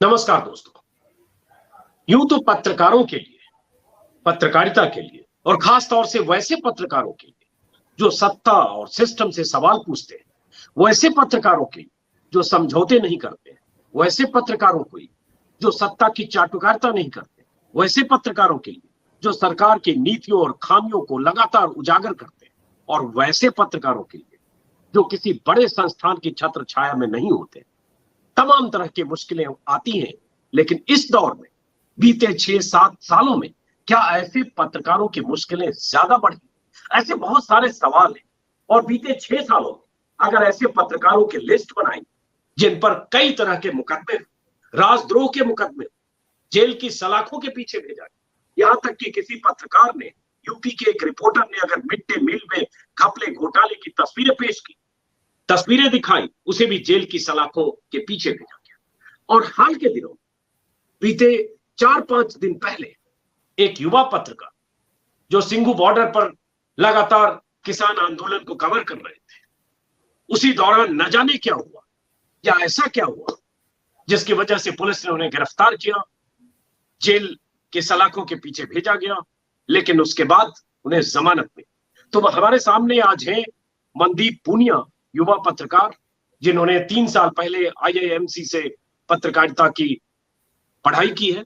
नमस्कार दोस्तों। यूं तो पत्रकारों के लिए, पत्रकारिता के लिए और खास तौर से वैसे पत्रकारों के लिए जो सत्ता और सिस्टम से सवाल पूछते हैं, वैसे पत्रकारों के लिए जो समझौते नहीं करते हैं, वैसे पत्रकारों को जो सत्ता की चाटुकारिता नहीं करते, वैसे पत्रकारों के लिए जो सरकार की नीतियों और खामियों को लगातार उजागर करते हैं, और वैसे पत्रकारों के लिए जो किसी बड़े संस्थान की छत्र छाया में नहीं होते। तमाम तरह की मुश्किलें आती हैं, लेकिन इस दौर में बीते 6-7 सालों में क्या ऐसे पत्रकारों की मुश्किलें ज्यादा बढ़ी? ऐसे बहुत सारे सवाल हैं, और बीते 6 सालों में अगर ऐसे पत्रकारों की लिस्ट बनाई जिन पर कई तरह के मुकदमे, राजद्रोह के मुकदमे, जेल की सलाखों के पीछे भेजा, यहां तक कि किसी पत्रकार ने, यूपी के एक रिपोर्टर ने अगर मिड डे मील में घपले घोटाले की तस्वीरें पेश की, तस्वीरें दिखाई, उसे भी जेल की सलाखों के पीछे भेजा गया। और हाल के दिनों बीते 4-5 दिन पहले एक युवा पत्रकार जो सिंघू बॉर्डर पर लगातार किसान आंदोलन को कवर कर रहे थे, उसी दौरान न जाने क्या हुआ या ऐसा क्या हुआ जिसकी वजह से पुलिस ने उन्हें गिरफ्तार किया, जेल के सलाखों के पीछे भेजा गया, लेकिन उसके बाद उन्हें जमानत मिली। तो हमारे सामने आज है मनदीप पूनिया, युवा पत्रकार, जिन्होंने 3 साल पहले आईआईएमसी से पत्रकारिता की पढ़ाई की है।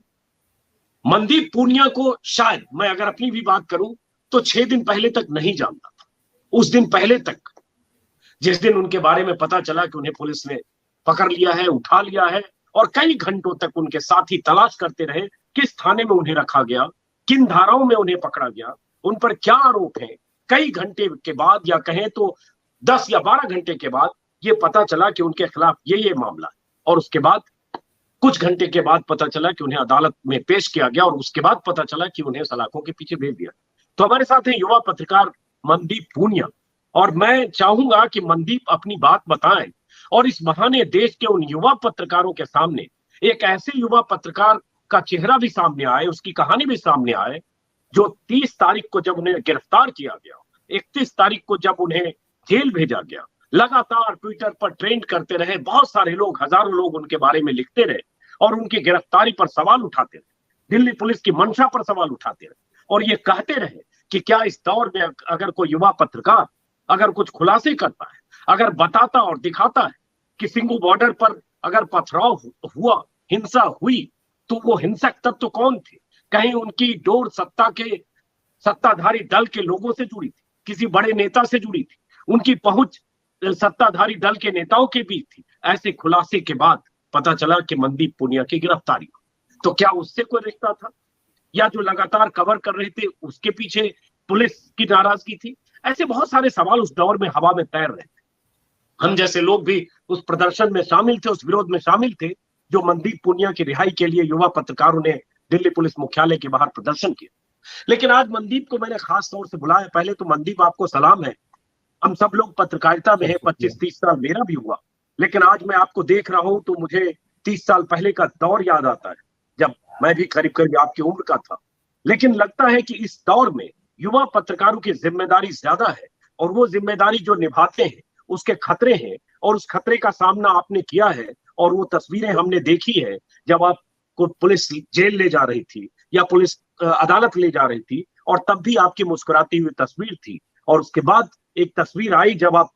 मनदीप पूनिया को शायद मैं अगर अपनी भी बात करूं तो 6 दिन पहले तक नहीं जानता था। उस दिन पहले तक, जिस दिन उनके बारे में पता चला कि उन्हें पुलिस ने पकड़ लिया है, उठा लिया है, और कई घंटों तक उनके साथी तलाश करते रहे किस थाने में उन्हें रखा गया, किन धाराओं में उन्हें पकड़ा गया, उन पर क्या आरोप है, कई घंटे के बाद या कहें तो 10 या 12 घंटे के बाद ये पता चला कि उनके खिलाफ ये मामला है, और उसके बाद कुछ घंटे के बाद पता चला कि उन्हें अदालत में पेश किया गया, और उसके बाद पता चला कि उन्हें सलाखों के पीछे भेज दिया। तो हमारे साथ है युवा पत्रकार मनदीप पूनिया, और मैं चाहूंगा कि मनदीप अपनी बात बताएं और इस बहाने देश के उन युवा पत्रकारों के सामने एक ऐसे युवा पत्रकार का चेहरा भी सामने आए, उसकी कहानी भी सामने आए, जो 30 तारीख को जब उन्हें गिरफ्तार किया गया, 31 तारीख को जब उन्हें जेल भेजा गया, लगातार ट्विटर पर ट्रेंड करते रहे, बहुत सारे लोग, हजारों लोग उनके बारे में लिखते रहे और उनकी गिरफ्तारी पर सवाल उठाते रहे, दिल्ली पुलिस की मंशा पर सवाल उठाते रहे, और ये कहते रहे कि क्या इस दौर में अगर कोई युवा पत्रकार अगर कुछ खुलासे करता है, अगर बताता और दिखाता है कि सिंघू बॉर्डर पर अगर पथराव हुआ, हिंसा हुई, तो वो हिंसक तत्व कौन थे? कहीं उनकी डोर सत्ताधारी दल के लोगों से जुड़ी थी, किसी बड़े नेता से जुड़ी थी, उनकी पहुंच सत्ताधारी दल के नेताओं के बीच थी। ऐसे खुलासे के बाद पता चला कि मनदीप पूनिया की गिरफ्तारी हुई। तो क्या उससे कोई रिश्ता था, या जो लगातार कवर कर रहे थे उसके पीछे पुलिस की नाराजगी थी? ऐसे बहुत सारे सवाल उस दौर में हवा में तैर रहे थे। हम जैसे लोग भी उस प्रदर्शन में शामिल थे, उस विरोध में शामिल थे, जो मनदीप पूनिया की रिहाई के लिए युवा पत्रकारों ने दिल्ली पुलिस मुख्यालय के बाहर प्रदर्शन किया। लेकिन आज मनदीप को मैंने खास तौर से बुलाया। पहले तो मनदीप, आपको सलाम है। हम सब लोग पत्रकारिता में है, 25-30 साल मेरा भी हुआ, लेकिन आज मैं आपको देख रहा हूं तो मुझे 30 साल पहले का दौर याद आता है, जब मैं भी करीब करीब आपकी उम्र का था। लेकिन लगता है कि इस दौर में युवा पत्रकारों की जिम्मेदारी ज्यादा है, और वो जिम्मेदारी जो निभाते हैं उसके खतरे हैं, और उस खतरे का सामना आपने किया है। और वो तस्वीरें हमने देखी है जब आपको पुलिस जेल ले जा रही थी या पुलिस अदालत ले जा रही थी, और तब भी आपकी मुस्कुराती हुई तस्वीर थी। और उसके बाद एक तस्वीर आई जब आप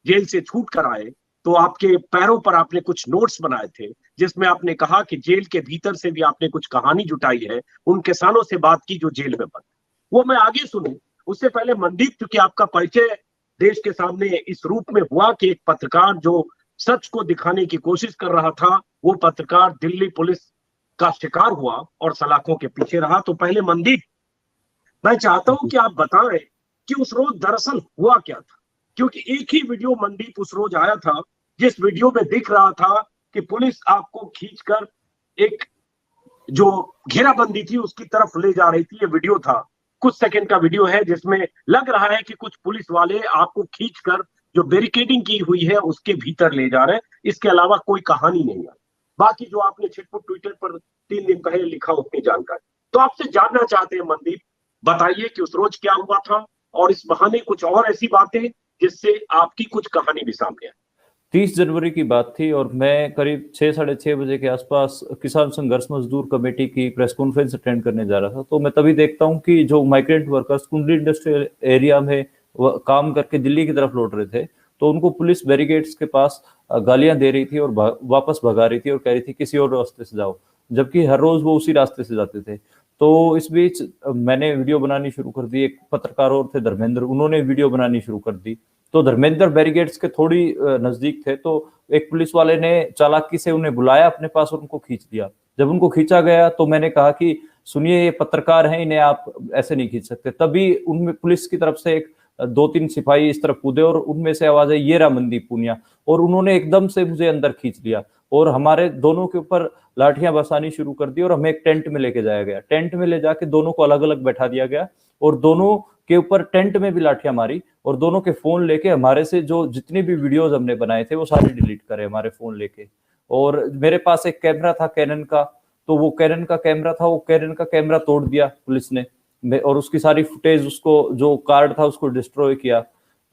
जेल से छूट कर आए, तो आपके पैरों पर आपने कुछ नोट्स बनाए थे, जिसमें आपने कहा कि जेल के भीतर से भी आपने कुछ कहानी जुटाई है, उन किसानों से बात की जो जेल में बंद। वो मैं आगे सुनूं उससे पहले मनदीप, क्योंकि आपका परिचय देश के सामने इस रूप में हुआ कि एक पत्रकार जो सच को दिखाने की कोशिश कर रहा था, वो पत्रकार दिल्ली पुलिस का शिकार हुआ और सलाखों के पीछे रहा। तो पहले मनदीप, मैं चाहता हूं कि आप बताएं कि उस रोज दरअसल हुआ क्या था, क्योंकि एक ही वीडियो मनदीप उस रोज आया था, जिस वीडियो में दिख रहा था कि पुलिस आपको खींचकर एक जो घेराबंदी थी उसकी तरफ ले जा रही थी। ये वीडियो था, कुछ सेकंड का वीडियो है, जिसमें लग रहा है कि कुछ पुलिस वाले आपको खींचकर जो बैरिकेडिंग की हुई है उसके भीतर ले जा रहे हैं। इसके अलावा कोई कहानी नहीं है। बाकी जो आपने छिटपुट ट्विटर पर 3 दिन पहले लिखा उतनी जानकारी तो आपसे जानना चाहते हैं मनदीप। बताइए कि उस रोज क्या हुआ था, और इस बहाने कुछ और ऐसी बातें जिससे आपकी कुछ कहानी भी सामने आए। 30 जनवरी की बात थी और मैं करीब 6-6:30 बजे के आसपास किसान संघर्ष मजदूर कमेटी की प्रेस कॉन्फ्रेंस अटेंड करने जा रहा था। तो मैं तभी देखता हूँ कि जो माइग्रेंट वर्कर्स कुंडली इंडस्ट्रियल एरिया में काम करके दिल्ली की तरफ लौट रहे थे, तो उनको पुलिस बैरिकेड्स के पास गालियां दे रही थी और वापस भगा रही थी और कह रही थी किसी और रास्ते से जाओ, जबकि हर रोज वो उसी रास्ते से जाते थे। तो इस बीच मैंने वीडियो बनानी शुरू कर दी। एक पत्रकार और थे धर्मेंद्र, उन्होंने वीडियो बनानी शुरू कर दी। तो धर्मेंद्र बैरिकेड्स के थोड़ी नजदीक थे, तो एक पुलिस वाले ने चालाकी से उन्हें बुलाया अपने पास और उनको खींच दिया। जब उनको खींचा गया तो मैंने कहा कि सुनिए, ये पत्रकार हैं, इन्हें आप ऐसे नहीं खींच सकते। तभी उनमें पुलिस की तरफ से एक 2-3 सिपाही इस तरफ कूदे और उनमें से आवाज आई, ये रहा मनदीप पूनिया, और उन्होंने एकदम से मुझे अंदर खींच लिया और हमारे दोनों के ऊपर लाठियां बरसानी शुरू कर दी और हमें एक टेंट में लेके जाया गया। टेंट में ले जाके दोनों को अलग अलग बैठा दिया गया और दोनों के ऊपर टेंट में भी लाठियां मारी और दोनों के फोन लेके हमारे से जो जितने भी वीडियोस हमने बनाए थे वो सारे डिलीट करे हमारे फोन लेके। और मेरे पास एक कैमरा था कैनन का, तो वो कैनन का कैमरा था, वो कैनन का कैमरा तोड़ दिया पुलिस ने और उसकी सारी फुटेज, उसको जो कार्ड था उसको डिस्ट्रॉय किया।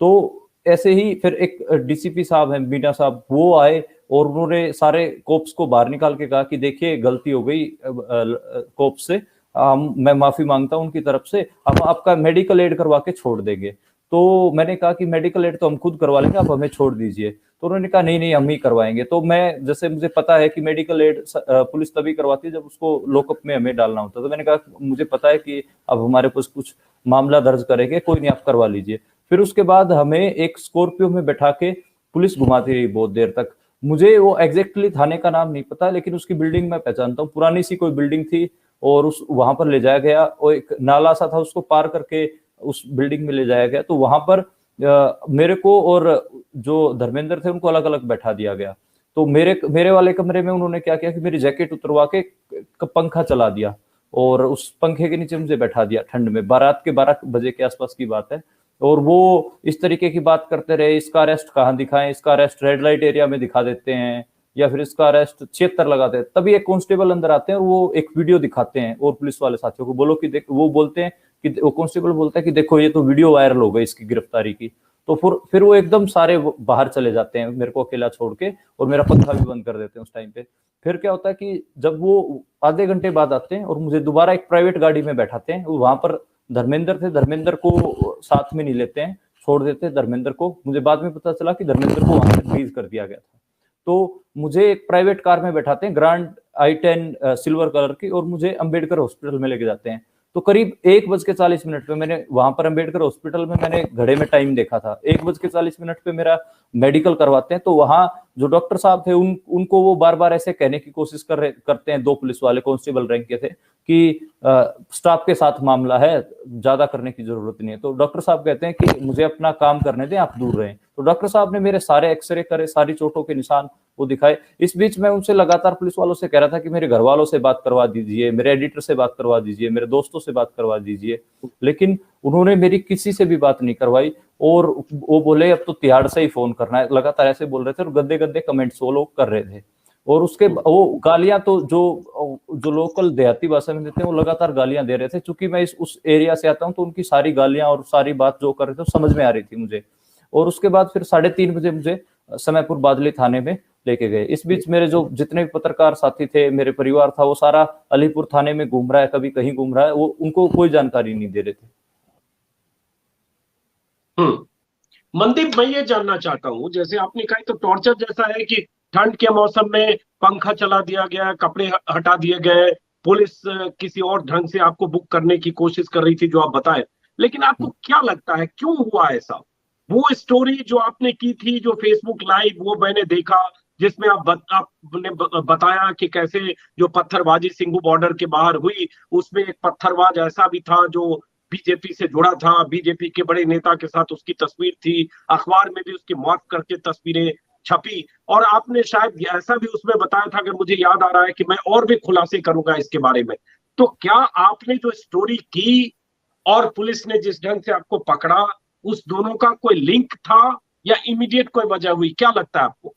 तो ऐसे ही फिर एक डीसीपी साहब हैं, मीना साहब, वो आए और उन्होंने सारे कोप्स को बाहर निकाल के कहा कि देखिए गलती हो गई कोप्स से, मैं माफी मांगता हूं उनकी तरफ से, हम आपका मेडिकल एड करवा के छोड़ देंगे। तो मैंने कहा कि मेडिकल एड तो हम खुद करवा लेंगे, आप हमें छोड़ दीजिए। तो उन्होंने कहा नहीं नहीं हम ही करवाएंगे। तो मैं, जैसे मुझे पता है कि मेडिकल एड पुलिस तभी करवाती है जब उसको लॉकअप में हमें डालना होता है, तो मैंने कहा मुझे पता है कि अब हमारे पास कुछ मामला दर्ज करेंगे, कोई नहीं आप करवा लीजिए। फिर उसके बाद हमें एक स्कॉर्पियो में बैठा के पुलिस घुमाती रही बहुत देर तक। मुझे वो एग्जैक्टली थाने का नाम नहीं पता, लेकिन उसकी बिल्डिंग मैं पहचानता हूँ, पुरानी सी कोई बिल्डिंग थी और उस वहां पर ले जाया गया और एक नाला सा था, उसको पार करके उस बिल्डिंग में ले जाया गया। तो वहां पर मेरे को और जो धर्मेंद्र थे उनको अलग अलग बैठा दिया गया। तो मेरे वाले कमरे में उन्होंने क्या किया कि मेरी जैकेट उतरवा के पंखा चला दिया और उस पंखे के नीचे मुझे बैठा दिया ठंड में। रात के 12 बजे के आसपास की बात है। और वो इस तरीके की बात करते रहे, इसका अरेस्ट कहाँ दिखाएं, इसका अरेस्ट रेड लाइट एरिया में दिखा देते हैं या फिर इसका अरेस्ट 76 लगाते हैं। तभी एक कांस्टेबल अंदर आते हैं और वो एक वीडियो दिखाते हैं और पुलिस वाले साथियों को बोलो कि देख, वो बोलते हैं कि वो कांस्टेबल बोलता है कि देखो ये तो वीडियो वायरल हो गई इसकी गिरफ्तारी की। तो फिर वो एकदम सारे बाहर चले जाते हैं मेरे को अकेला छोड़ के और मेरा पंखा भी बंद कर देते हैं उस टाइम पे। फिर क्या होता है कि जब वो आधे घंटे बाद आते हैं और मुझे दोबारा एक प्राइवेट गाड़ी में बैठाते हैं, वहां पर धर्मेंद्र थे, धर्मेंद्र को साथ में नहीं लेते हैं, छोड़ देते हैं धर्मेंद्र को। मुझे बाद में पता चला कि धर्मेंद्र को वहां से फ्रीज कर दिया गया था। तो मुझे एक प्राइवेट कार में बैठाते हैं, ग्रांड i10 सिल्वर कलर की, और मुझे अंबेडकर हॉस्पिटल में लेके जाते हैं। तो करीब 1:40 पे मैंने वहां पर अंबेडकर हॉस्पिटल में मैंने घड़े में टाइम देखा था, 1:40 पे मेरा मेडिकल करवाते हैं। तो वहां जो डॉक्टर साहब थे उनको वो बार बार ऐसे कहने की कोशिश करते हैं, 2 पुलिस वाले कांस्टेबल रैंक के थे, कि स्टाफ के साथ मामला है, ज्यादा करने की जरूरत नहीं है। तो डॉक्टर साहब कहते हैं कि मुझे अपना काम करने दें, आप दूर रहें। तो डॉक्टर साहब ने मेरे सारे एक्सरे करे, सारी चोटों के निशान वो दिखाए। इस बीच मैं उनसे लगातार पुलिस वालों से कह रहा था कि मेरे घर वालों से बात करवा दीजिए, मेरे एडिटर से बात करवा दीजिए, मेरे दोस्तों से बात करवा दीजिए, लेकिन उन्होंने मेरी किसी से भी बात नहीं करवाई। और वो बोले अब तो तिहाड़ से ही फोन करना है, लगातार ऐसे बोल रहे थे और गंदे गंदे कमेंट्स वो लोग कर रहे थे। और उसके वो गालियां तो जो लोकल देहाती भाषा में देते हैं वो लगातार गालियां दे रहे थे। चूंकि मैं उस एरिया से आता हूं तो उनकी सारी गालियां और सारी बात जो कर रहे थे समझ में आ रही थी मुझे। और उसके बाद फिर 3:30 बजे मुझे समयपुर बादली थाने में लेके गए। इस बीच मेरे जो जितने भी पत्रकार साथी थे, मेरे परिवार था, वो सारा अलीपुर थाने में घूम रहा है, कभी कहीं घूम रहा है, वो उनको कोई जानकारी नहीं दे रहे थे। मनदीप, मैं ये जानना चाहता हूं, जैसे आपने कहा तो टॉर्चर जैसा है कि ठंड के मौसम में पंखा चला दिया गया, कपड़े हटा दिए गए, पुलिस किसी और ढंग से आपको बुक करने की कोशिश कर रही थी जो आप बताए, लेकिन आपको क्या लगता है क्यों हुआ ऐसा? वो स्टोरी जो आपने की थी, जो फेसबुक लाइव, वो मैंने देखा, जिसमें आपने बताया कि कैसे जो पत्थरबाजी सिंघू बॉर्डर के बाहर हुई, उसमें एक पत्थरबाज ऐसा भी था जो बीजेपी से जुड़ा था, बीजेपी के बड़े नेता के साथ उसकी तस्वीर थी, अखबार में भी उसकी मौत करके तस्वीरें छपी, और आपने शायद ऐसा भी उसमें बताया था कि मुझे याद आ रहा है कि मैं और भी खुलासे करूंगा इसके बारे में। तो क्या आपने जो स्टोरी की और पुलिस ने जिस ढंग से आपको पकड़ा, उस दोनों का कोई लिंक था या इमीडिएट कोई वजह हुई? क्या लगता है आपको?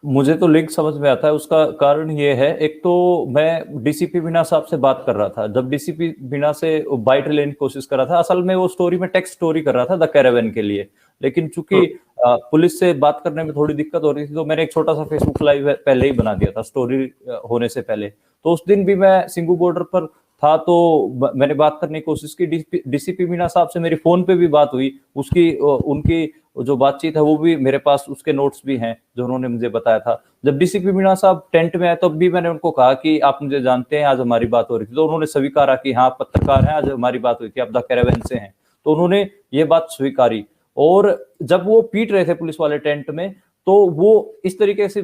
मुझे तो लिंक समझ में आता है। उसका कारण ये है, एक तो मैं डीसीपी मीना साहब से बात कर रहा था, जब डीसीपी मीना से बाइट लेने की कोशिश कर रहा था, असल में वो स्टोरी में टेक्स्ट स्टोरी कर रहा था द कैरावैन के लिए, लेकिन चूंकि पुलिस से बात करने में थोड़ी दिक्कत हो रही थी, तो मैंने एक छोटा सा फेसबुक लाइव पहले ही बना दिया था स्टोरी होने से पहले। तो उस दिन भी मैं सिंगू बॉर्डर पर था, तो मैंने बात करने की कोशिश की। डीसीपी मीना साहब से मेरी फोन पे भी बात हुई, उसकी उनकी जो बातचीत है वो भी मेरे पास, उसके नोट्स भी हैं जो उन्होंने मुझे बताया था। जब डीसीपी मीना साहब टेंट में आए तब भी मैंने उनको कहा कि आप मुझे जानते हैं, आज हमारी बात हो रही थी, तो उन्होंने स्वीकारा कि हाँ पत्रकार हैं, आज हमारी बात हुई थी, आप द कैरावैन से हैं, तो उन्होंने ये बात स्वीकारी। और जब वो पीट रहे थे पुलिस वाले टेंट में, तो वो इस तरीके से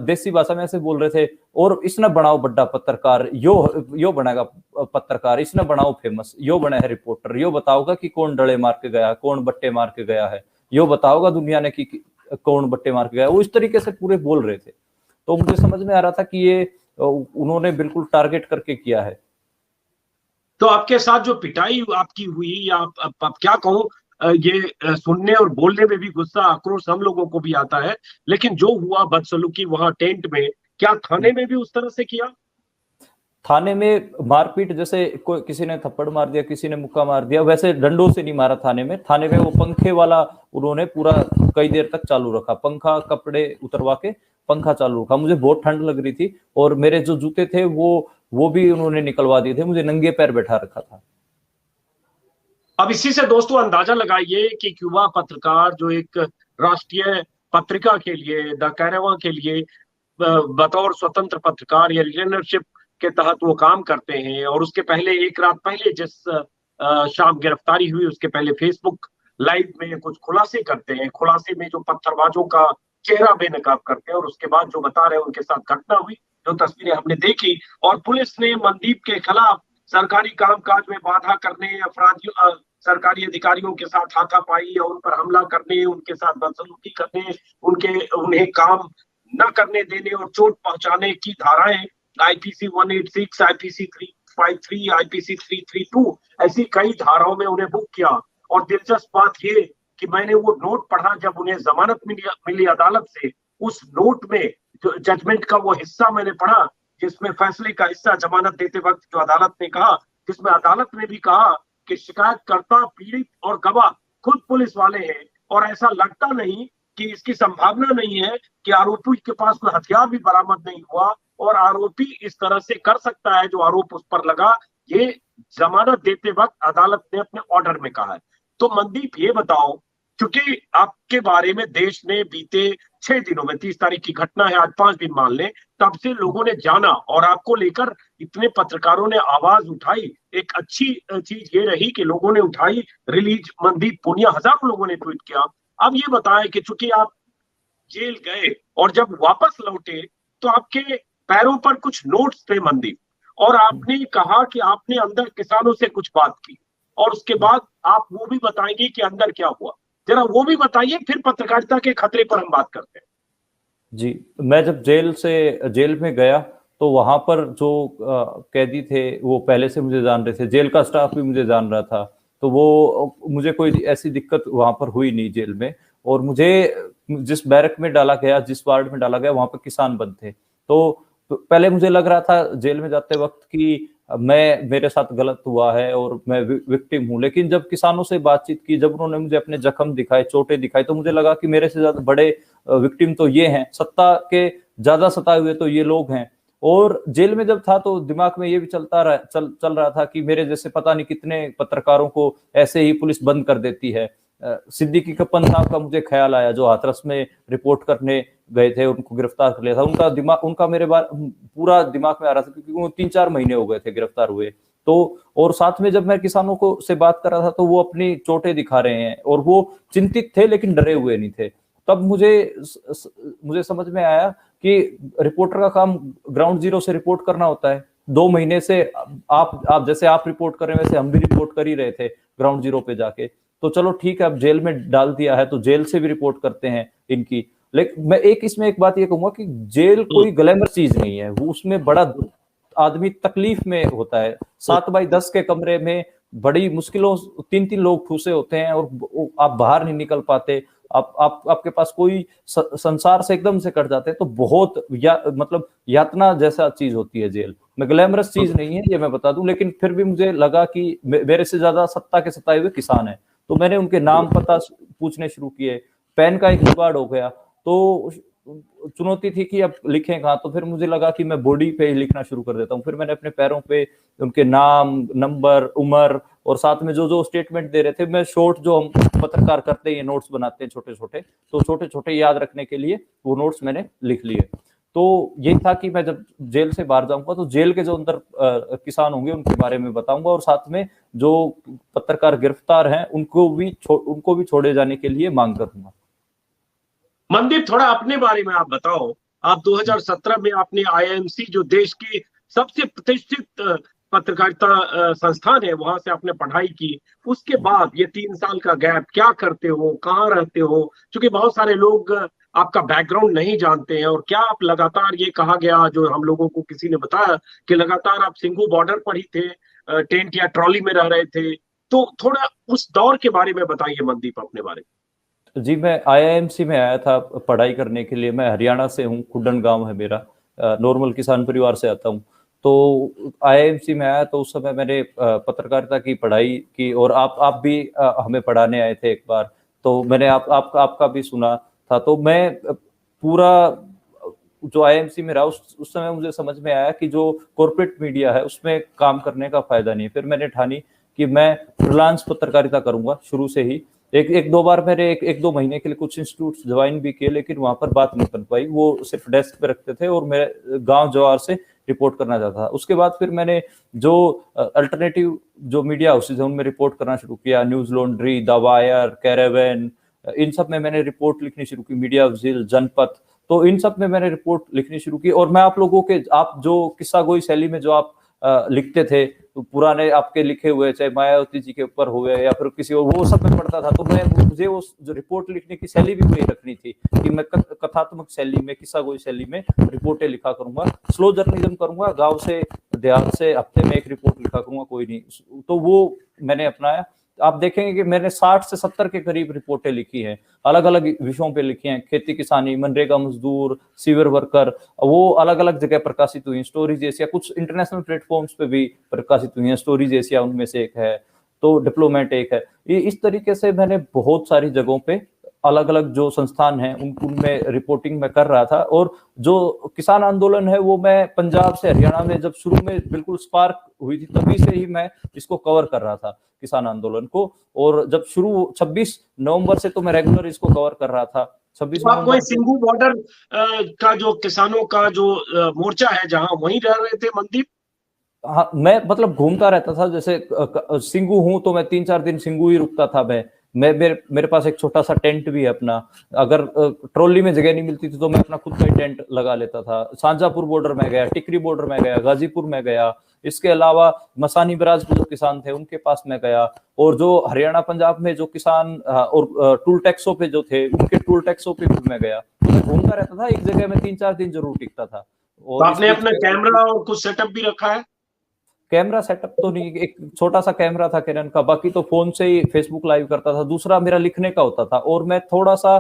देसी भाषा में ऐसे बोल रहे थे, और इसने बनाओ बड़ा पत्रकार, यो बनेगा पत्रकार, इसने बनाओ फेमस, यो बना है रिपोर्टर, यो बताओगा कि कौन डले मार के गया, कौन बट्टे मार के गया है, यो बताओगा दुनिया ने कि कौन बट्टे मार के गया। वो इस तरीके से पूरे बोल रहे थे, तो मुझे समझ में आ रहा था कि ये उन्होंने बिल्कुल टारगेट करके किया है। तो आपके साथ जो पिटाई आपकी हुई, या आप क्या कहूं, ये सुनने और बोलने में भी गुस्सा आक्रोश हम लोगों को भी आता है, लेकिन जो हुआ बदसलूकी वहां टेंट में, क्या थाने में भी उस तरह से किया? थाने में मारपीट, जैसे कोई किसी ने थप्पड़ मार दिया, किसी ने मुक्का मार दिया, वैसे डंडों से नहीं मारा थाने में। थाने में वो पंखे वाला उन्होंने पूरा कई देर तक चालू रखा, पंखा, कपड़े उतरवा के पंखा चालू रखा। मुझे बहुत ठंड लग रही थी, और मेरे जो जूते थे वो भी उन्होंने निकलवा दिए थे, मुझे नंगे पैर बैठा रखा था। अब इसी से दोस्तों अंदाजा लगाइए कि क्यूबा पत्रकार, जो एक राष्ट्रीय पत्रिका के लिए, द कैरावा के लिए, बतौर स्वतंत्र पत्रकार या लीडरशिप के तहत वो काम करते हैं, और उसके पहले, एक रात पहले जिस शाम गिरफ्तारी हुई, उसके पहले फेसबुक लाइव में कुछ खुलासे करते हैं, खुलासे में जो पत्थरबाजों का चेहरा बेनकाब करते हैं, और उसके बाद जो बता रहे हैं उनके साथ घटना हुई, जो तस्वीरें हमने देखी, और पुलिस ने मनदीप के खिलाफ सरकारी कामकाज में बाधा करने, अपराधियों, सरकारी अधिकारियों के साथ हाथापाई या उन पर हमला करने, उनके साथ बदसलूकी करने, उन्हें काम न करने देने और चोट पहुंचाने की धाराएं, आईपीसी 186, आईपीसी 353, आईपीसी 332, ऐसी कई धाराओं में उन्हें बुक किया। और दिलचस्प बात यह कि मैंने वो नोट पढ़ा जब उन्हें जमानत मिली अदालत से, उस नोट में जो जजमेंट का वो हिस्सा मैंने पढ़ा, जिसमें फैसले का हिस्सा जमानत देते वक्त जो अदालत ने कहा, जिसमें अदालत ने भी कहा कि शिकायतकर्ता, पीड़ित और गवाह खुद पुलिस वाले हैं, और ऐसा लगता नहीं कि इसकी संभावना नहीं है कि आरोपी के पास कोई हथियार भी बरामद नहीं हुआ, और आरोपी इस तरह से कर सकता है जो आरोप उस पर लगा। ये जमानत देते वक्त अदालत ने अपने ऑर्डर में कहा है। तो मनदीप, ये बताओ, क्योंकि आपके बारे में देश ने बीते 6 दिनों में, 30 तारीख की घटना है, आज 5 दिन मान लें, तब से लोगों ने जाना, और आपको लेकर इतने पत्रकारों ने आवाज उठाई। एक अच्छी चीज ये रही कि लोगों ने उठाई, रिलीज मनदीप पुनिया, हजारों लोगों ने ट्वीट किया। अब ये बताएं कि चूंकि आप जेल गए और जब वापस लौटे, तो आपके पैरों पर कुछ नोट्स थे मनदीप, और आपने कहा कि आपने अंदर किसानों से कुछ बात की, और उसके बाद आप वो भी बताएंगे कि अंदर क्या हुआ। जरा वो भी बताइए, फिर पत्रकारिता के खतरे पर हम बात करते हैं। जी, मैं जब जेल में गया, तो वहां पर जो कैदी थे वो पहले से मुझे जान रहे थे, जेल का स्टाफ भी मुझे जान रहा था, तो वो मुझे कोई ऐसी दिक्कत वहां पर हुई नहीं जेल में। और मुझे जिस बैरक में डाला गया, जिस वार्ड में डाला गया, वहां पर किसान बंद थे। तो पहले मुझे लग रहा था जेल में जाते वक्त कि मेरे साथ गलत हुआ है और मैं विक्टिम हूं, लेकिन जब किसानों से बातचीत की, जब उन्होंने मुझे अपने जख्म दिखाए, चोटें दिखाई, तो मुझे लगा कि मेरे से ज्यादा बड़े विक्टिम तो ये हैं, सत्ता के ज्यादा सताए हुए तो ये लोग हैं। और जेल में जब था तो दिमाग में ये भी चल रहा था कि मेरे जैसे पता नहीं कितने पत्रकारों को ऐसे ही पुलिस बंद कर देती है। सिद्दीकी कप्पन साहब का मुझे ख्याल आया, जो हाथरस में रिपोर्ट करने गए थे, उनको गिरफ्तार कर लिया था। उनका मेरे बार पूरा दिमाग में आ रहा था, क्योंकि वो 3-4 महीने हो गए थे गिरफ्तार हुए। तो और साथ में जब मैं किसानों को से बात कर रहा था, तो वो अपनी चोटें दिखा रहे हैं, और वो चिंतित थे लेकिन डरे हुए नहीं थे। तब मुझे समझ में आया कि रिपोर्टर का काम ग्राउंड जीरो से रिपोर्ट करना होता है। 2 महीने से आप जैसे आप रिपोर्ट कर रहे हैं, वैसे हम भी रिपोर्ट कर ही रहे थे ग्राउंड जीरो पे जाके। तो चलो ठीक है, अब जेल में डाल दिया है तो जेल से भी रिपोर्ट करते हैं इनकी। लेकिन मैं इसमें एक बात ये कहूंगा कि जेल कोई ग्लैमर चीज नहीं है, वो उसमें बड़ा आदमी तकलीफ में होता है। 7x10 के कमरे में बड़ी मुश्किलों 3-3 लोग ठूसे होते हैं, और आप बाहर नहीं निकल पाते। आपके पास कोई संसार से एकदम से कट जाते हैं तो बहुत मतलब यातना जैसा चीज होती है जेल में। ग्लैमरस चीज नहीं है ये मैं बता दूं, लेकिन फिर भी मुझे लगा कि मेरे से ज्यादा सत्ता के सताए हुए किसान हैं, तो मैंने उनके नाम पता पूछने शुरू किए। पैन का एक जुगाड़ हो गया, तो चुनौती थी कि अब लिखें कहाँ, तो फिर मुझे लगा कि मैं बॉडी पे ही लिखना शुरू कर देता हूँ। फिर मैंने अपने पैरों पे उनके नाम, नंबर, उम्र और साथ में जो जो स्टेटमेंट दे रहे थे, मैं शॉर्ट जो हम पत्रकार करते हैं नोट्स बनाते हैं छोटे छोटे, तो छोटे छोटे याद रखने के लिए वो नोट्स मैंने लिख लिए। तो यही था कि मैं जब जेल से बाहर जाऊंगा तो जेल के जो अंदर किसान होंगे उनके बारे में बताऊंगा, और साथ में जो पत्रकार गिरफ्तार हैं उनको भी छोड़े जाने के लिए मांग करूंगा। मनदीप, थोड़ा अपने बारे में आप बताओ। आप 2017 में आपने आईआईएमसी, जो देश की सबसे प्रतिष्ठित पत्रकारिता संस्थान है, वहां से आपने पढ़ाई की। उसके बाद ये 3 साल का गैप, क्या करते हो, कहाँ रहते हो? क्योंकि बहुत सारे लोग आपका बैकग्राउंड नहीं जानते हैं। और क्या आप लगातार, ये कहा गया, जो हम लोगों को किसी ने बताया, कि लगातार आप सिंघू बॉर्डर पर ही थे, टेंट या ट्रॉली में रह रहे थे? तो थोड़ा उस दौर के बारे में बताइए मनदीप, अपने बारे में। जी, मैं आईआईएमसी में आया था पढ़ाई करने के लिए। मैं हरियाणा से हूँ, खुड्डन गांव है मेरा, नॉर्मल किसान परिवार से आता हूँ। तो आईआईएमसी में आया तो उस समय मैंने पत्रकारिता की पढ़ाई की, और आप भी हमें पढ़ाने आए थे एक बार, तो मैंने आपका भी सुना था। तो मैं पूरा जो आईआईएमसी में रहा उस समय मुझे समझ में आया कि जो कॉर्पोरेट मीडिया है उसमें काम करने का फायदा नहीं है। फिर मैंने ठानी कि मैं फ्रीलांस पत्रकारिता करूंगा शुरू से ही। एक दो बार मैंने एक दो महीने के लिए कुछ इंस्टीट्यूट ज्वाइन भी किए, लेकिन वहां पर बात नहीं कर पाई। वो सिर्फ डेस्क पे रखते थे और मैं गांव जवार से रिपोर्ट करना चाहता था। उसके बाद फिर मैंने जो अल्टरनेटिव जो मीडिया हाउसेज है उनमें रिपोर्ट करना शुरू किया। Newslaundry, the Wire, Caravan, इन सब में मैंने रिपोर्ट लिखनी शुरू की। मीडिया विजिल, जनपथ, तो इन सब में मैंने रिपोर्ट लिखनी शुरू की। और मैं आप लोगों के, आप जो किस्सा गोई शैली में जो आप लिखते थे, तो पुराने आपके लिखे हुए, चाहे मायावती जी के ऊपर हुए या फिर किसी और, वो सब में पढ़ता था। तो मुझे वो जो रिपोर्ट लिखने की शैली भी वही रखनी थी कि मैं कथात्मक शैली में, किस्सा गोई शैली में रिपोर्टें लिखा करूंगा। स्लो जर्नलिज्म करूंगा, गांव से देहात से हफ्ते में एक रिपोर्ट लिखा करूंगा, कोई नहीं। तो वो मैंने अपनाया। आप देखेंगे कि मैंने 60 से 70 के करीब रिपोर्टें लिखी हैं, अलग अलग विषयों पे लिखी हैं। खेती किसानी, मनरेगा मजदूर, सीवर वर्कर, वो अलग अलग जगह प्रकाशित हुई। स्टोरीज एशिया, कुछ इंटरनेशनल प्लेटफॉर्म्स पे भी प्रकाशित हुई हैं। स्टोरीज एशिया उनमें से एक है, तो डिप्लोमेट एक है। ये इस तरीके से मैंने बहुत सारी जगहों पे अलग अलग जो संस्थान हैं उनमें रिपोर्टिंग में कर रहा था। और जो किसान आंदोलन है वो मैं पंजाब से हरियाणा में जब शुरू में बिल्कुल स्पार्क हुई थी तभी से ही मैं इसको कवर कर रहा था, किसान आंदोलन को। और जब शुरू 26 नवंबर से तो मैं रेगुलर इसको कवर कर रहा था। 26 तो आप नवंबर कोई सिंघू बॉर्डर का जो किसानों का जो मोर्चा है, जहां वहीं रह रहे थे मनदीप? हाँ, मैं मतलब घूमता रहता था। जैसे सिंगू हूं तो मैं 3-4 दिन सिंगू ही रुकता था। मैं मेरे पास एक छोटा सा टेंट भी है अपना। अगर ट्रॉली में जगह नहीं मिलती थी तो मैं अपना खुद का ही टेंट लगा लेता था। शाहजहांपुर बॉर्डर में गया, टिकरी बॉर्डर में गया, गाजीपुर में गया। इसके अलावा मसानी बराज के जो किसान थे उनके पास में गया। और जो हरियाणा पंजाब में जो किसान और टूल टैक्सों पे जो थे उनके टूल टैक्सों पे भी मैं गया। तो मैं घूमता रहता था, एक जगह में 3-4 दिन जरूर टिकता था। तो और आपने अपना कैमरा और कुछ सेटअप भी रखा है? कैमरा सेटअप तो नहीं, एक छोटा सा कैमरा था कैनन का, बाकी तो फोन से ही फेसबुक लाइव करता था। दूसरा मेरा लिखने का होता था, और मैं थोड़ा सा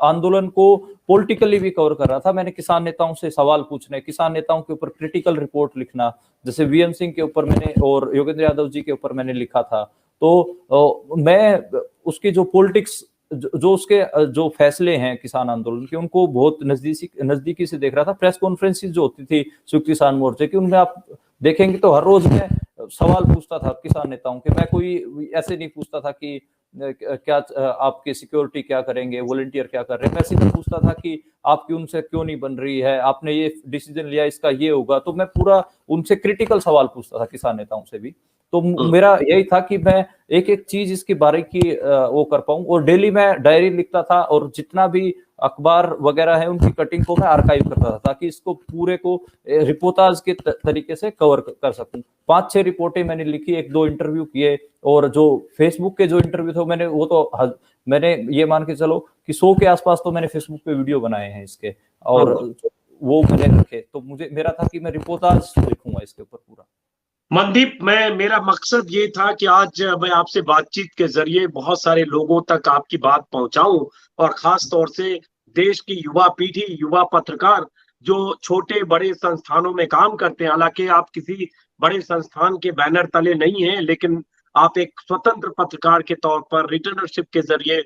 आंदोलन को पॉलिटिकली भी कवर कर रहा था। मैंने किसान नेताओं से सवाल पूछने, किसान नेताओं के ऊपर क्रिटिकल रिपोर्ट लिखना, जैसे वीएम सिंह के ऊपर मैंने और योगेंद्र यादव जी के ऊपर मैंने लिखा था। तो मैं उसकी जो पॉलिटिक्स, जो उसके जो फैसले हैं किसान आंदोलन के, उनको बहुत नजदीकी से देख रहा था। प्रेस कॉन्फ्रेंसेस जो होती थी संयुक्त किसान मोर्चे की, उनमें आप देखेंगे तो हर रोज मैं सवाल पूछता था किसान नेताओं के। मैं कोई ऐसे नहीं पूछता था कि क्या आपकी सिक्योरिटी क्या करेंगे, वॉलंटियर क्या कर रहे हैं। मैं सीधा पूछता था कि आपकी उनसे क्यों नहीं बन रही है, आपने ये डिसीजन लिया इसका ये होगा। तो मैं पूरा उनसे क्रिटिकल सवाल पूछता था, किसान नेताओं से भी। तो मेरा यही था कि मैं एक एक चीज इसकी बारीकी वो कर पाऊं। और डेली मैं डायरी लिखता था, और जितना भी अखबार वगैरह है उनकी कटिंग को मैं आर्काइव करता था, ताकि इसको पूरे को रिपोर्टाज के तरीके से कवर कर सकूं। 5-6 रिपोर्टें मैंने लिखी, 1-2 इंटरव्यू किए। और जो फेसबुक के जो इंटरव्यू थे मैंने ये मान के चलो कि 100 के आसपास तो मैंने फेसबुक पे वीडियो बनाए हैं इसके, और वो मैंने रखे। तो मेरा था कि मैं रिपोर्टाज लिखूंगा इसके ऊपर पूरा। मनदीप, मेरा मकसद ये था कि आज मैं आपसे बातचीत के जरिए बहुत सारे लोगों तक आपकी बात पहुंचाऊं, और खास तौर से देश की युवा पीढ़ी, युवा पत्रकार जो छोटे बड़े संस्थानों में काम करते हैं। हालांकि आप किसी बड़े संस्थान के बैनर तले नहीं हैं, लेकिन आप एक स्वतंत्र पत्रकार के तौर पर रिटर्नरशिप के जरिए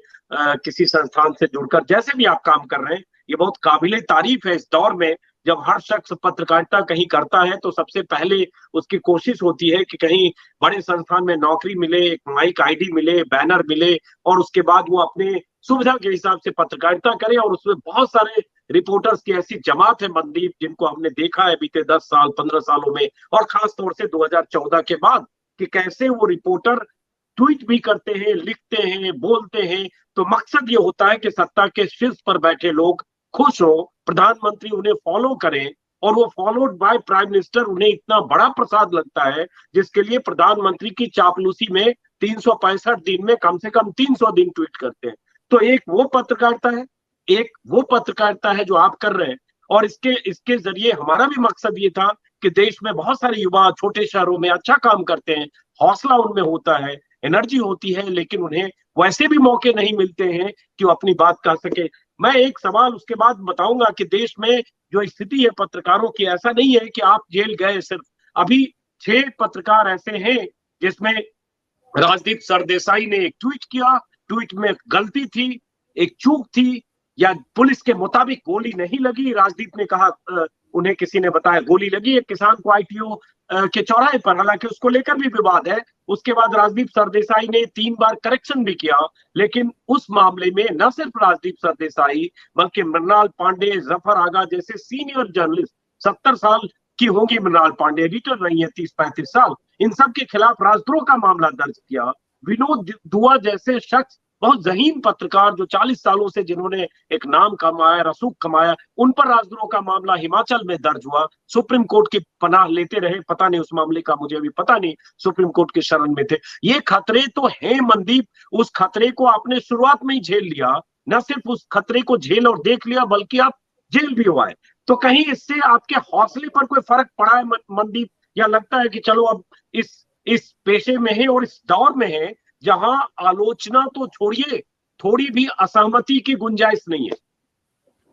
किसी संस्थान से जुड़कर जैसे भी आप काम कर रहे हैं, ये बहुत काबिले तारीफ है। इस दौर में जब हर शख्स पत्रकारिता कहीं करता है तो सबसे पहले उसकी कोशिश होती है कि कहीं बड़े संस्थान में नौकरी मिले, एक माइक आईडी मिले, बैनर मिले, और उसके बाद वो अपने सुविधा के हिसाब से पत्रकारिता करे। और उसमें बहुत सारे रिपोर्टर्स की ऐसी जमात है मनदीप, जिनको हमने देखा है बीते 10 साल 15 सालों में, और खास तौर से 2014 के बाद, कि कैसे वो रिपोर्टर ट्वीट भी करते हैं, लिखते हैं, बोलते हैं। तो मकसद ये होता है कि सत्ता के शीर्ष पर बैठे लोग खुश हो, प्रधानमंत्री उन्हें फॉलो करें, और वो फॉलोड बाय प्राइम मिनिस्टर उन्हें इतना बड़ा प्रसाद लगता है, जिसके लिए प्रधानमंत्री की चापलूसी में 365 दिन में कम से कम 300 दिन ट्वीट करते हैं। तो एक वो पत्रकारिता है, एक वो पत्रकारिता है जो आप कर रहे हैं। और इसके इसके जरिए हमारा भी मकसद ये था कि देश में बहुत सारे युवा छोटे शहरों में अच्छा काम करते हैं, हौसला उनमें होता है, एनर्जी होती है, लेकिन उन्हें वैसे भी मौके नहीं मिलते हैं कि वो अपनी बात कह सके। मैं एक सवाल उसके बाद बताऊंगा कि देश में जो स्थिति है पत्रकारों की, ऐसा नहीं है कि आप जेल गए सिर्फ। अभी 6 पत्रकार ऐसे हैं जिसमें राजदीप सरदेसाई ने एक ट्वीट किया, ट्वीट में गलती थी, एक चूक थी, या पुलिस के मुताबिक गोली नहीं लगी। राजदीप ने कहा उन्हें किसी ने बताया गोली लगी एक किसान को आईटीओ के चौराहे पर, हालांकि उसको लेकर भी विवाद है। उसके बाद राजदीप सरदेसाई ने 3 बार करेक्शन भी किया, लेकिन उस मामले में न सिर्फ राजदीप सरदेसाई बल्कि मृणाल पांडे, जफर आगा जैसे सीनियर जर्नलिस्ट, 70 साल की होंगी मृणाल पांडे, एडिटर रही है 30-35 साल, इन सब के खिलाफ राजद्रोह का मामला दर्ज किया। विनोद दुआ जैसे शख्स, बहुत जहीन पत्रकार जो 40 सालों से जिन्होंने एक नाम कमाया, रसूख कमाया, उन पर राजद्रोह का मामला हिमाचल में दर्ज हुआ। सुप्रीम कोर्ट की पनाह लेते रहे, पता नहीं उस मामले का मुझे अभी पता नहीं, सुप्रीम कोर्ट के शरण में थे। ये खतरे तो हैं मनदीप, उस खतरे को आपने शुरुआत में ही झेल लिया। न सिर्फ उस खतरे को झेल और देख लिया, बल्कि आप जेल भी हुआ है। तो कहीं इससे आपके हौसले पर कोई फर्क पड़ा है मनदीप, या लगता है कि चलो अब इस पेशे में है और इस दौर में है जहां आलोचना तो छोड़िए, थोड़ी भी असहमति की गुंजाइश नहीं है?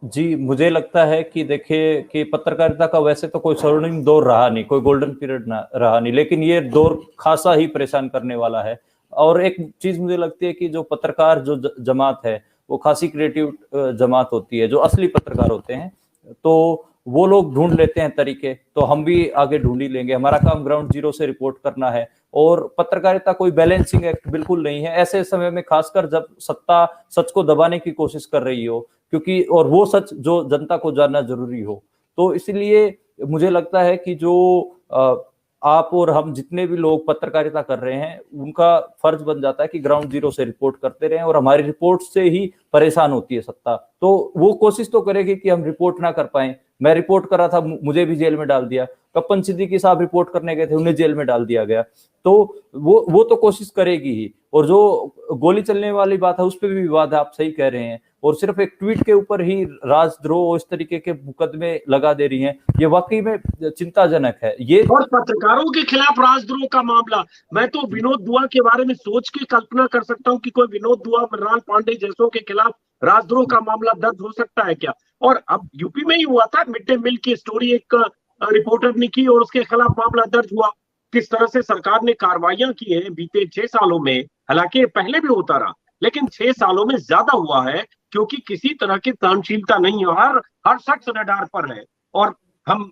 जी, मुझे लगता है कि देखिए कि पत्रकारिता का वैसे तो कोई स्वर्णिम दौर रहा नहीं, कोई गोल्डन पीरियड ना रहा नहीं, लेकिन ये दौर खासा ही परेशान करने वाला है। और एक चीज मुझे लगती है कि जो पत्रकार जो जमात है वो खासी क्रिएटिव जमात होती है, जो असली पत्रकार होते हैं, तो वो लोग ढूंढ लेते हैं तरीके, तो हम भी आगे ढूंढ ही लेंगे। हमारा काम ग्राउंड जीरो से रिपोर्ट करना है, और पत्रकारिता कोई बैलेंसिंग एक्ट बिल्कुल नहीं है ऐसे समय में, खासकर जब सत्ता सच को दबाने की कोशिश कर रही हो, क्योंकि और वो सच जो जनता को जानना जरूरी हो। तो इसलिए मुझे लगता है कि जो आप और हम जितने भी लोग पत्रकारिता कर रहे हैं, उनका फर्ज बन जाता है कि ग्राउंड जीरो से रिपोर्ट करते रहें, और हमारी रिपोर्ट से ही परेशान होती है सत्ता, तो वो कोशिश तो करेगी कि हम रिपोर्ट ना कर पाए। मैं रिपोर्ट कर रहा था, मुझे भी जेल में डाल दिया। कप्पन सिद्दीकी साहब रिपोर्ट करने गए थे, उन्हें जेल में डाल दिया गया। तो वो तो कोशिश करेगी ही। और जो गोली चलने वाली बात है उस पर भी विवाद है, आप सही कह रहे हैं, और सिर्फ एक ट्वीट के ऊपर ही राजद्रोह इस तरीके के मुकदमे लगा दे रही हैं, ये वाकई में चिंताजनक है। ये और पत्रकारों के खिलाफ राजद्रोह का मामला, मैं तो विनोद दुआ के बारे में सोच के कल्पना कर सकता हूं कि कोई विनोद दुआ, मृणाल पांडे जैसों के खिलाफ राजद्रोह का मामला दर्ज हो सकता है क्या? और अब यूपी में ही हुआ था, मिड डे मील की स्टोरी एक रिपोर्टर ने की और उसके खिलाफ मामला दर्ज हुआ। किस तरह से सरकार ने कार्रवाइयां की है बीते 6 सालों में, हालांकि पहले भी होता रहा, लेकिन 6 सालों में ज्यादा हुआ है, क्योंकि किसी तरह की सहनशीलता नहीं है, हर शख्स रडार पर है। और हम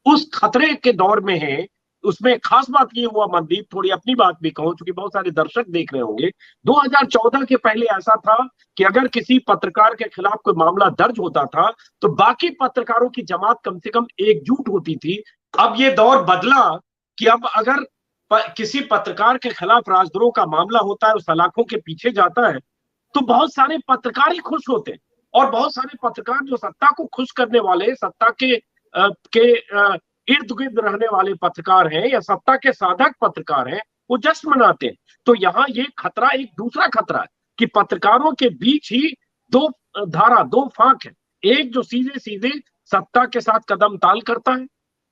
उस खतरे के दौर में है। उसमें खास बात ये हुआ मनदीप, थोड़ी अपनी बात भी कहूं, क्योंकि बहुत सारे दर्शक देख रहे होंगे, 2014 के पहले ऐसा था कि अगर किसी पत्रकार के खिलाफ कोई मामला दर्ज होता था तो बाकी पत्रकारों की जमात कम से कम एकजुट होती थी। अब ये दौर बदला कि अब अगर किसी पत्रकार के खिलाफ राजद्रोह का मामला होता है, उस सलाखों के पीछे जाता है, तो बहुत सारे पत्रकार ही खुश होते हैं। और बहुत सारे पत्रकार जो सत्ता को खुश करने वाले, सत्ता के इर्द गिर्द रहने वाले पत्रकार हैं, या सत्ता के साधक पत्रकार हैं, वो जश्न मनाते हैं। तो यहाँ ये खतरा, एक दूसरा खतरा है कि पत्रकारों के बीच ही दो धारा, दो फांक है। एक जो सीधे सीधे सत्ता के साथ कदम ताल करता है,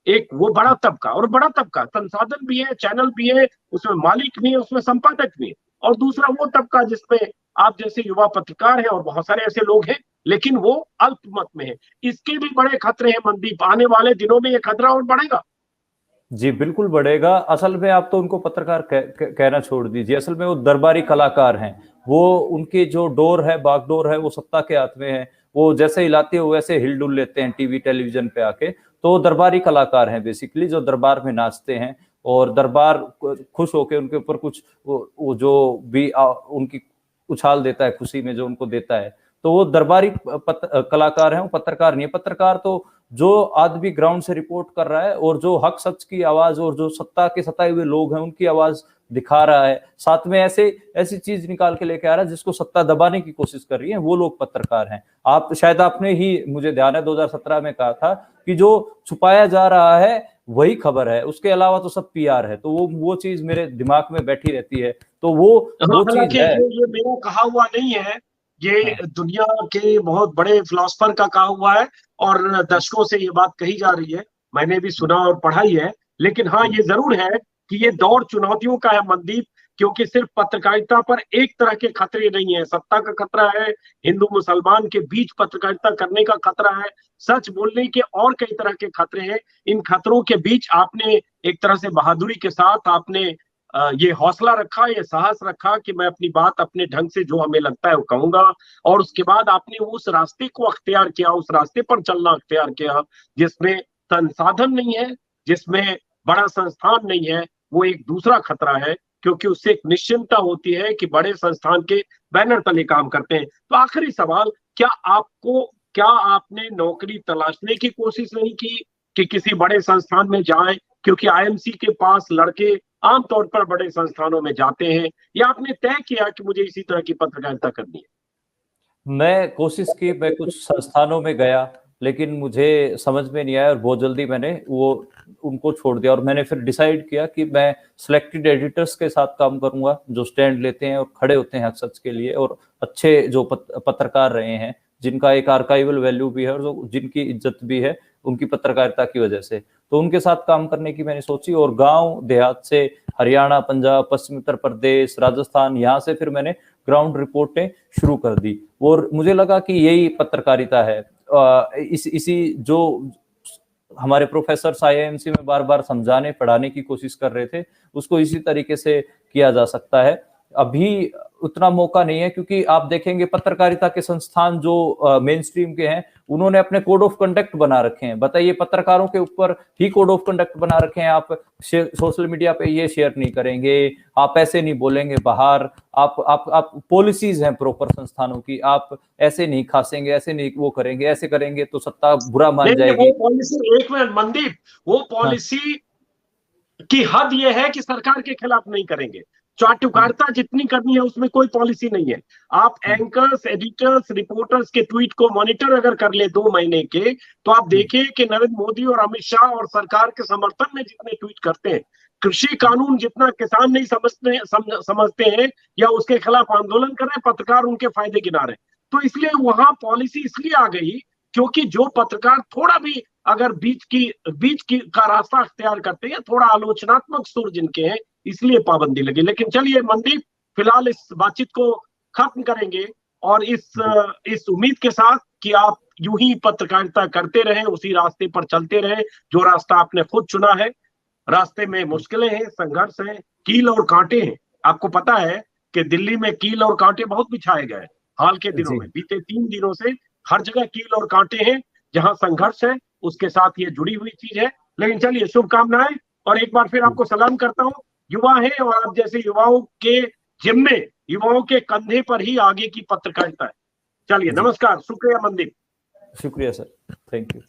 एक वो बड़ा तबका, और बड़ा तबका संसाधन भी है, चैनल भी है, उसमें मालिक भी है, उसमें संपादक भी है, और दूसरा वो तबका जिसमें आप जैसे युवा पत्रकार हैं और बहुत सारे ऐसे लोग हैं, लेकिन वो अल्पमत में है। इसके भी बड़े खतरे हैं मनदीप, आने वाले दिनों में ये खतरा और बढ़ेगा। जी बिल्कुल बढ़ेगा। असल में आप तो उनको पत्रकार कहना छोड़ दीजिए, असल में वो दरबारी कलाकार हैं। वो उनकी जो डोर है, बागडोर है, वो सत्ता के हाथ में है। वो जैसे हिलाते हो वैसे हिल डुल लेते हैं टीवी टेलीविजन पे आके। तो वो दरबारी कलाकार हैं बेसिकली, जो दरबार में नाचते हैं और दरबार खुश होके उनके ऊपर कुछ वो जो भी उनकी उछाल देता है खुशी में, जो उनको देता है। तो वो दरबारी कलाकार हैं, वो पत्रकार नहीं है। पत्रकार तो जो आदमी ग्राउंड से रिपोर्ट कर रहा है और जो हक सच की आवाज और जो सत्ता के सताए हुए लोग हैं उनकी आवाज दिखा रहा है, साथ में ऐसी चीज निकाल के लेके आ रहा है जिसको सत्ता दबाने की कोशिश कर रही है, वो लोग पत्रकार हैं। आप शायद आपने ही, मुझे ध्यान है 2017 में कहा था कि जो छुपाया जा रहा है वही खबर है, उसके अलावा तो सब पीआर है। तो वो चीज मेरे दिमाग में बैठी रहती है। तो वो चीज है। ये मेरा कहा हुआ नहीं है, ये हाँ दुनिया के बहुत बड़े फिलोसफर का कहा हुआ है, और दशकों से ये बात कही जा रही है, मैंने भी सुना और पढ़ाई है। लेकिन हाँ, ये जरूर है कि ये दौर चुनौतियों का है मनदीप, क्योंकि सिर्फ पत्रकारिता पर एक तरह के खतरे नहीं है। सत्ता का खतरा है, हिंदू मुसलमान के बीच पत्रकारिता करने का खतरा है, सच बोलने के और कई तरह के खतरे हैं। इन खतरों के बीच आपने एक तरह से बहादुरी के साथ आपने ये हौसला रखा, ये साहस रखा कि मैं अपनी बात अपने ढंग से जो हमें लगता है वो कहूंगा, और उसके बाद आपने उस रास्ते को अख्तियार किया, उस रास्ते पर चलना अख्तियार किया जिसमें संसाधन नहीं है, जिसमें बड़ा संस्थान नहीं है। वो एक दूसरा खतरा है, क्योंकि उससे एक निश्चिंतता होती है कि बड़े संस्थान के बैनर तले काम करते हैं। तो आखिरी सवाल, क्या आपने नौकरी तलाशने की कोशिश नहीं की कि किसी बड़े संस्थान में जाएं, क्योंकि आईएमसी के पास लड़के आमतौर पर बड़े संस्थानों में जाते हैं, या आपने तय किया कि मुझे इसी तरह की पत्रकारिता करनी है? मैं कोशिश की, मैं कुछ संस्थानों में गया, लेकिन मुझे समझ में नहीं आया और बहुत जल्दी मैंने वो उनको छोड़ दिया। और मैंने फिर डिसाइड किया कि मैं सिलेक्टेड एडिटर्स के साथ काम करूंगा, जो स्टैंड लेते हैं और खड़े होते हैं हक सच के लिए, और अच्छे जो पत्रकार रहे हैं, जिनका एक आर्काइवल वैल्यू भी है और जो जिनकी इज्जत भी है उनकी पत्रकारिता की वजह से। तो उनके साथ काम करने की मैंने सोची, और गांव देहात से हरियाणा, पंजाब, पश्चिमी उत्तर प्रदेश, राजस्थान, यहाँ से फिर मैंने ग्राउंड रिपोर्टें शुरू कर दी। और मुझे लगा कि यही पत्रकारिता है। इसी जो हमारे प्रोफेसर आईआईएमसी में बार बार समझाने पढ़ाने की कोशिश कर रहे थे, उसको इसी तरीके से किया जा सकता है। अभी उतना मौका नहीं है, क्योंकि आप देखेंगे पत्रकारिता के संस्थान जो मेन स्ट्रीम के हैं, उन्होंने अपने कोड ऑफ कंडक्ट बना रखे हैं। बताइए, पत्रकारों के ऊपर ही कोड ऑफ कंडक्ट बना रखे हैं। आप सोशल मीडिया पे ये शेयर नहीं करेंगे, आप ऐसे नहीं बोलेंगे बाहर, आप पॉलिसीज हैं प्रॉपर संस्थानों की, आप ऐसे नहीं खासेंगे, ऐसे नहीं वो करेंगे, ऐसे करेंगे तो सत्ता बुरा मान जाएगी। वो पॉलिसी, एक मिनट मनदीप, वो हाँ पॉलिसी की हद यह है कि सरकार के खिलाफ नहीं करेंगे। चाटुकारिता जितनी करनी है उसमें कोई पॉलिसी नहीं है। आप एंकर्स, एडिटर्स, रिपोर्टर्स के ट्वीट को मॉनिटर अगर कर ले 2 महीने के, तो आप देखिए कि नरेंद्र मोदी और अमित शाह और सरकार के समर्थन में जितने ट्वीट करते हैं, कृषि कानून जितना किसान नहीं समझते हैं या उसके खिलाफ आंदोलन कर रहे हैं, पत्रकार उनके फायदे गिना रहे। तो इसलिए वहां पॉलिसी इसलिए आ गई क्योंकि जो पत्रकार थोड़ा भी अगर बीच की का रास्ता अख्तियार करते हैं, थोड़ा आलोचनात्मक सुर जिनके हैं, इसलिए पाबंदी लगी। लेकिन चलिए मनदीप, फिलहाल इस बातचीत को खत्म करेंगे, और इस उम्मीद के साथ कि आप यूं ही पत्रकारिता करते रहें, उसी रास्ते पर चलते रहें जो रास्ता आपने खुद चुना है। रास्ते में मुश्किलें हैं, संघर्ष हैं, कील और कांटे हैं। आपको पता है कि दिल्ली में कील और कांटे बहुत बिछाए गए हाल के दिनों जी में, बीते 3 दिनों से हर जगह कील और कांटे हैं। जहां संघर्ष है उसके साथ ये जुड़ी हुई चीज है। लेकिन चलिए, शुभकामनाएं, और एक बार फिर आपको सलाम करता हूं। युवा है और आप जैसे युवाओं के जिम्मे, युवाओं के कंधे पर ही आगे की पत्रकारिता है। चलिए, जी, नमस्कार, शुक्रिया मनदीप। शुक्रिया सर, थैंक यू।